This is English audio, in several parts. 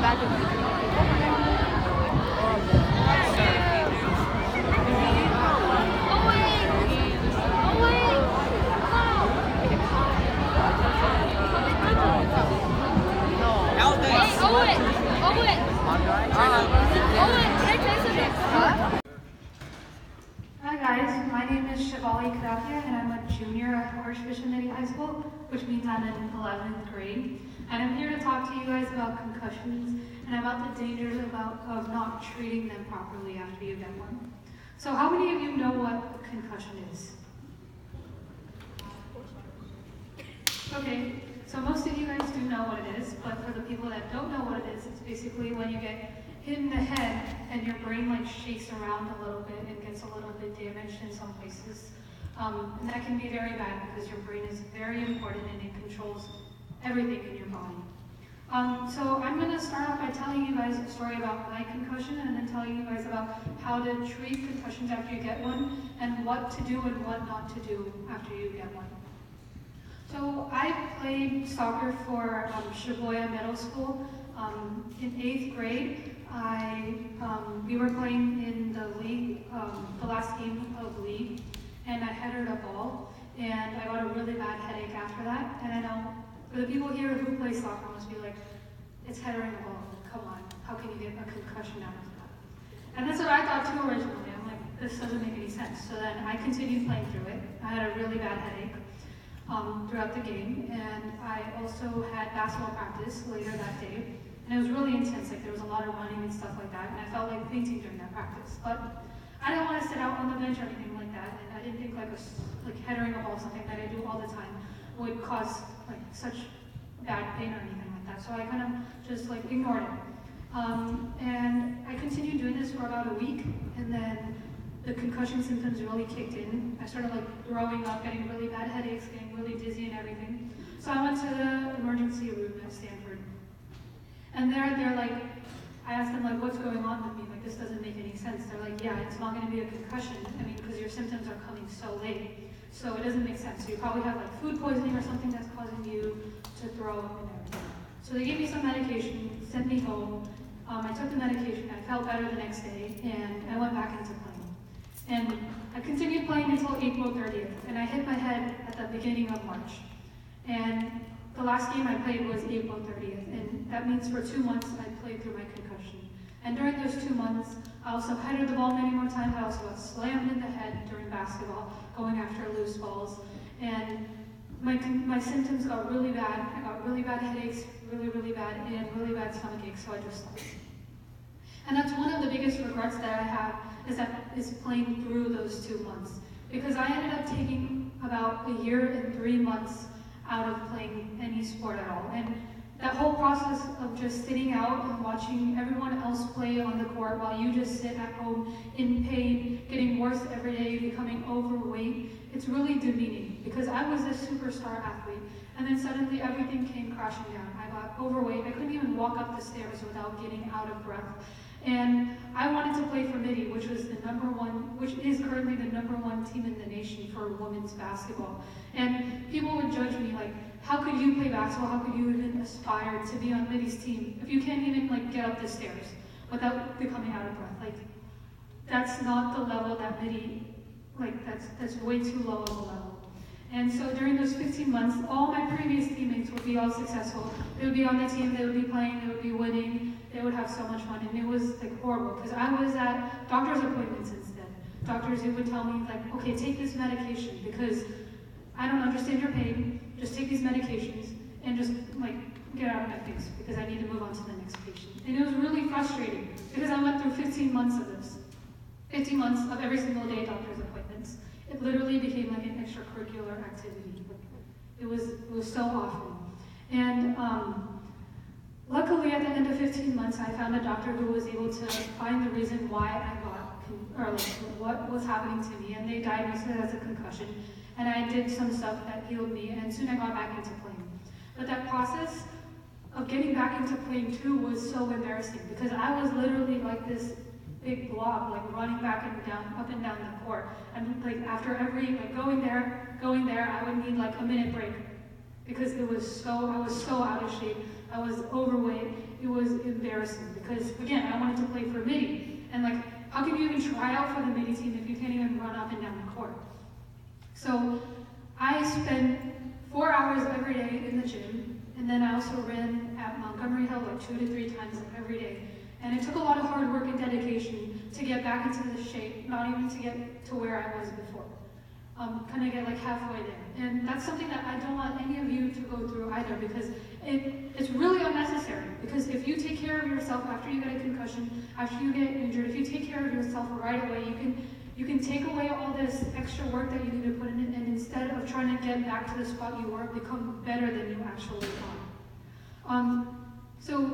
Hi guys, my name is Shevali Kadakia and I'm a junior at Shevali High School, which means I'm in 11th grade. And I'm here to talk to you guys about concussions and about the dangers of not treating them properly after you get one. So how many of you know what a concussion is? Okay, so most of you guys do know what it is, but for the people that don't know what it is, it's basically when you get hit in the head and your brain like shakes around a little bit and gets a little bit damaged in some places. And that can be very bad because your brain is very important and it controls everything in your body. So I'm going to start off by telling you guys a story about my concussion and then telling you guys about how to treat concussions after you get one and what to do and what not to do after you get one. So I played soccer for Shevali Middle School. In 8th grade, we were playing in the league, the last game of league, and I headed a ball, and I got a really bad headache after that. And I know for the people here who play soccer must be like, it's heading a ball, come on, how can you get a concussion out of that? And that's what I thought too originally. I'm like, this doesn't make any sense. So then I continued playing through it. I had a really bad headache throughout the game, and I also had basketball practice later that day. And it was really intense, like there was a lot of running and stuff like that, and I felt like fainting during that practice. But I didn't want to sit out on the bench or anything like that, and I didn't think like headering a ball, something that I do all the time, would cause like such bad pain or anything like that. So I kind of just like ignored it. And I continued doing this for about a week, and then the concussion symptoms really kicked in. I started like throwing up, getting really bad headaches, getting really dizzy and everything. So I went to the emergency room at Stanford. And they're like, I asked them like, what's going on with me? Like, this doesn't make any sense. They're like, yeah, it's not going to be a concussion. I mean, because your symptoms are coming so late. So it doesn't make sense. So you probably have like food poisoning or something that's causing you to throw up and everything. So they gave me some medication, sent me home. I took the medication, I felt better the next day, and I went back into playing. And I continued playing until April 30th, and I hit my head at the beginning of March. And the last game I played was April 30th, and that means for 2 months I played through my concussion. And during those 2 months, I also headed the ball many more times. I also got slammed in the head during basketball, going after loose balls. And my symptoms got really bad. I got really bad headaches, really bad, and really bad stomach aches, so I just stopped. And that's one of the biggest regrets that I have, is playing through those 2 months. Because I ended up taking about a year and 3 months out of playing any sport at all. And that whole process of just sitting out and watching everyone else play on the court while you just sit at home in pain, getting worse every day, becoming overweight, it's really demeaning. Because I was this superstar athlete, and then suddenly everything came crashing down. I got overweight. I couldn't even walk up the stairs without getting out of breath. And I wanted to play for Midi, which is currently the #1 team in the nation for women's basketball. And people would judge me like, how could you play basketball? How could you even aspire to be on Midi's team if you can't even like get up the stairs without becoming out of breath? Like, that's not the level that Midi, like that's way too low of a level. And so during those 15 months, all my previous teammates would be all successful. They would be on the team, they would be playing, they would be winning, they would have so much fun, and it was like horrible because I was at doctor's appointments instead. Doctors who would tell me like, okay, take this medication because I don't understand your pain, just take these medications and just like get out of my face because I need to move on to the next patient. And it was really frustrating because I went through 15 months of this. 15 months of every single day doctor's appointments. It literally became like an extracurricular activity. It was so awful. And luckily at the end of 15 months, I found a doctor who was able to find the reason why I got, or like what was happening to me, and they diagnosed it as a concussion. And I did some stuff that healed me, and soon I got back into playing. But that process of getting back into playing too was so embarrassing because I was literally like this big blob, like running back and down, up and down the court. And like after every, like going there, I would need like a minute break because I was so out of shape. I was overweight. It was embarrassing. embarrassing because, again, I wanted to play for midi. And like, how can you even try out for the midi team if you can't even run up and down the court? So I spent 4 hours every day in the gym, and then I also ran at Montgomery Hill like 2 to 3 times every day. And it took a lot of hard work and dedication to get back into the shape, not even to get to where I was before. Kind of get like halfway there. And that's something that I don't want any of you to go through either, because it's really unnecessary. Because if you take care of yourself after you get a concussion, after you get injured, if you take care of yourself right away, you can take away all this extra work that you need to put in it, and instead of trying to get back to the spot you were, become better than you actually are. So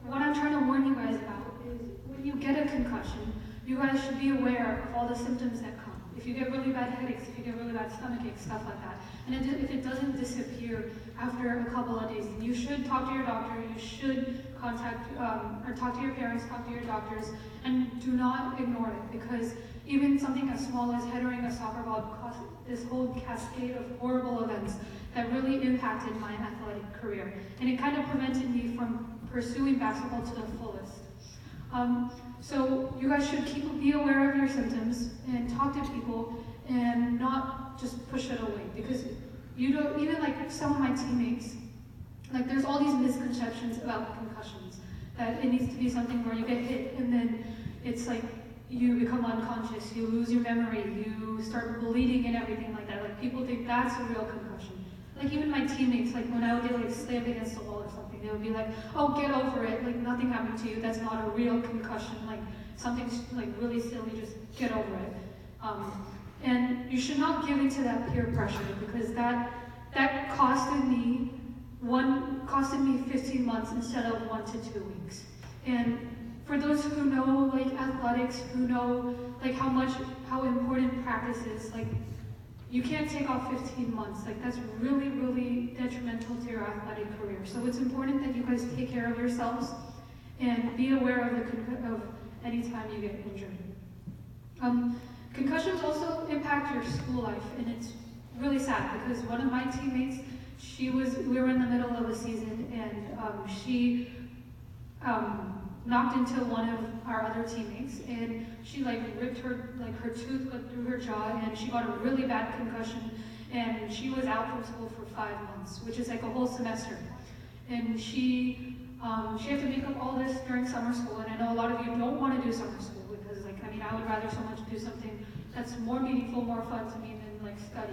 what I'm trying to warn you guys about is when you get a concussion, you guys should be aware of all the symptoms that come. If you get really bad headaches, if you get really bad stomach aches, stuff like that. And if it doesn't disappear after a couple of days, then you should talk to your doctor, you should contact, or talk to your parents, talk to your doctors, and do not ignore it, because even something as small as headering a soccer ball caused this whole cascade of horrible events that really impacted my athletic career. And it kind of prevented me from pursuing basketball to the fullest. So you guys should be aware of your symptoms and talk to people and not just push it away, because you don't, even like some of my teammates, like there's all these misconceptions about concussions, that it needs to be something where you get hit and then it's like you become unconscious, you lose your memory, you start bleeding and everything like that. Like people think that's a real concussion. Like even my teammates, like when I would get like slammed against the wall or something, they would be like, oh, get over it, like nothing happened to you, that's not a real concussion, like something's like really silly, just get over it. And you should not give into that peer pressure, because that costed me 15 months instead of 1 to 2 weeks. And for those who know like athletics, who know like how important practice is, like you can't take off 15 months. Like that's really, really detrimental to your athletic career. So it's important that you guys take care of yourselves and be aware of any time you get injured. Concussions also impact your school life, and it's really sad because one of my teammates, we were in the middle of a season, and she knocked into one of our other teammates, and she like ripped her tooth through her jaw, and she got a really bad concussion, and she was out from school for 5 months, which is like a whole semester. And she had to make up all this during summer school, and I know a lot of you don't want to do summer school because, like, I mean, I would rather so much do something that's more meaningful, more fun to me than like study.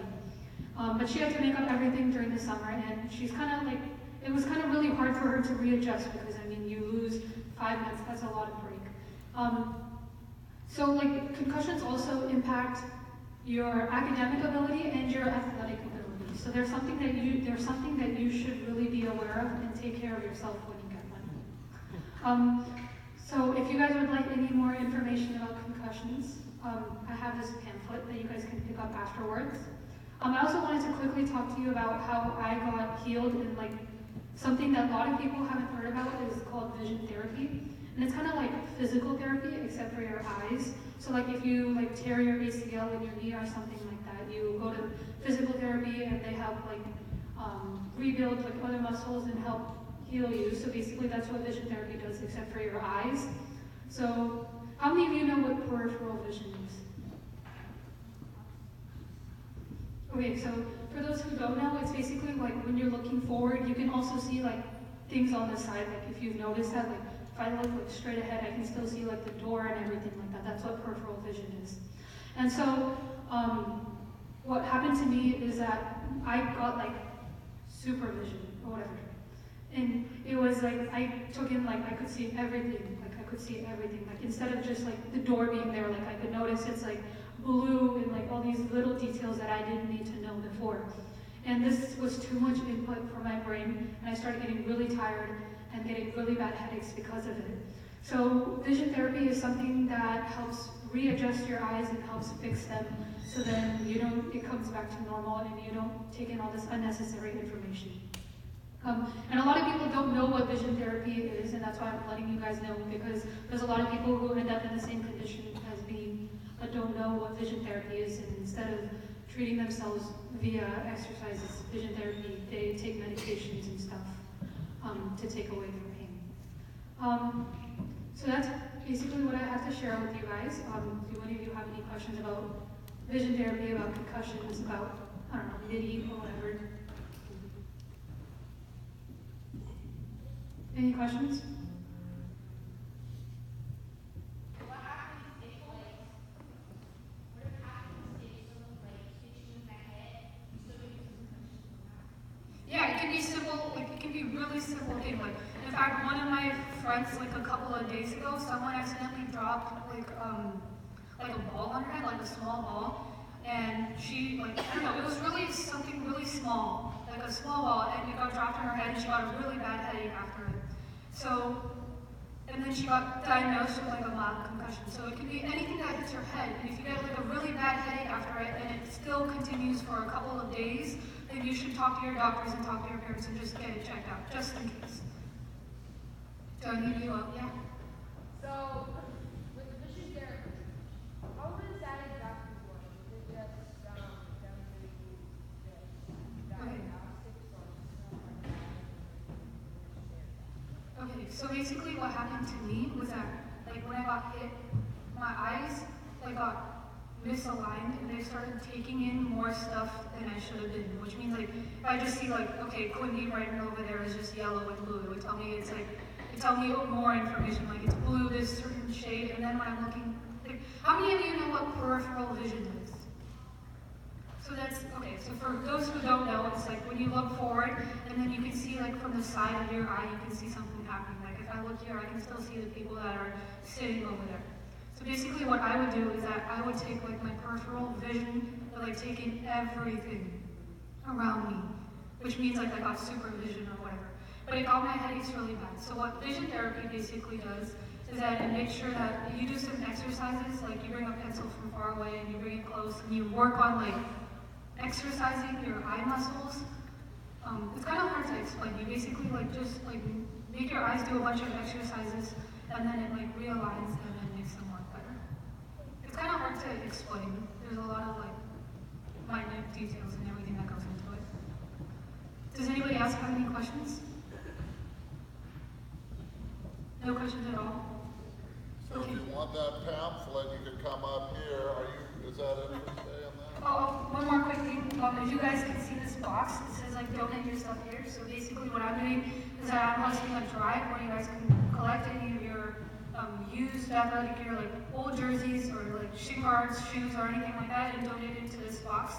But she had to make up everything during the summer, and she's kind of like, it was kind of really hard for her to readjust because, I mean, you lose 5 months, that's a lot of break. So like concussions also impact your academic ability and your athletic ability. So there's something that you should really be aware of and take care of yourself when you get one. So if you guys would like any more information about concussions, I have this pamphlet that you guys can pick up afterwards. I also wanted to quickly talk to you about how I got healed, and like something that a lot of people haven't heard about is called vision therapy. And it's kind of like physical therapy except for your eyes. So like if you like tear your ACL in your knee or something like that, you go to physical therapy and they help like rebuild like other muscles and help heal you. So basically that's what vision therapy does except for your eyes. So how many of you know what peripheral vision is? Okay, so for those who don't know, it's basically like when you're looking forward, you can also see like things on the side. Like if you've noticed that, like if I look like straight ahead, I can still see like the door and everything like that. That's what peripheral vision is. And so what happened to me is that I got like supervision or whatever. And it was like, I took in like, I could see everything. Like I could see everything. Like instead of just like the door being there, like I could notice it's like blue and like all these little details that I didn't need to know before. And this was too much input for my brain, and I started getting really tired and getting really bad headaches because of it. So vision therapy is something that helps readjust your eyes and helps fix them, so then it comes back to normal and you don't take in all this unnecessary information. And a lot of people don't know what vision therapy is, and that's why I'm letting you guys know, because there's a lot of people who end up in the same condition as me but don't know what vision therapy is, and instead of treating themselves via exercises, vision therapy, they take medications and stuff to take away their pain. So that's basically what I have to share with you guys. Do any of you have any questions about vision therapy, about concussions, about, I don't know, MIDI or whatever? Any questions? Yeah, it can be simple, like it can be really simple thing. Like, in fact, one of my friends, like a couple of days ago, someone accidentally dropped like a ball on her head, like a small ball, and she, like, I don't know, it was really something really small, like a small ball, and it got dropped on her head, and she got a really bad headache after it. So, and then she got diagnosed with like a mild concussion. So it can be anything that hits your head. And if you get like a really bad headache after it, and it still continues for a couple of days, then you should talk to your doctors and talk to your parents and just get it checked out, just in case. Do I need you up? Yeah? So, with the vision therapy, how does that exactly work? Is it just them doing the diagnostics or something like that? Okay, so basically what happened to me was that, like, when I got hit, my eyes, like, got misaligned, and they started taking in more stuff than I should have been, which means, like, if I just see, like, okay, Quimby right over there is just yellow and blue, it would tell me it's, like, it tell me more information, like, it's blue, this certain shade, and then when I'm looking, like, how many of you know what peripheral vision is? So that's, okay, so for those who don't know, it's like when you look forward, and then you can see, like, from the side of your eye, you can see something happening. Like, if I look here, I can still see the people that are sitting over there. So basically what I would do is that I would take, like, my peripheral vision, and, like, take in everything around me, which means, like, I got supervision or whatever. But it got my headaches really bad. So what vision therapy basically does is that it makes sure that you do some exercises, like you bring a pencil from far away and you bring it close, and you work on, like, exercising your eye muscles. It's kind of hard to explain. You basically, like, just, like, make your eyes do a bunch of exercises, and then it, like, realigns them and makes them work better. It's kind of hard to explain. There's a lot of, like, minute details and everything that goes into it. Does anybody else have any questions? No questions at all? So if you want that pamphlet, you could come up here. Is that it for today on that? Oh, one more quick thing. As you guys can see this box, it says, like, donate your stuff here. So basically what I'm doing is that I'm hosting a drive where you guys can collect any of your used athletic gear, like old jerseys or like shin guards, shoes, or anything like that, and donate it to this box.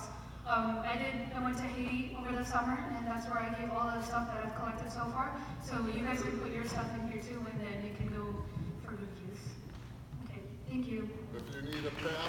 I went to Haiti over the summer, and that's where I gave all the stuff that I've collected so far. So you guys can put your stuff in here too, and then it can go for good use. Okay, thank you. If you need a pen,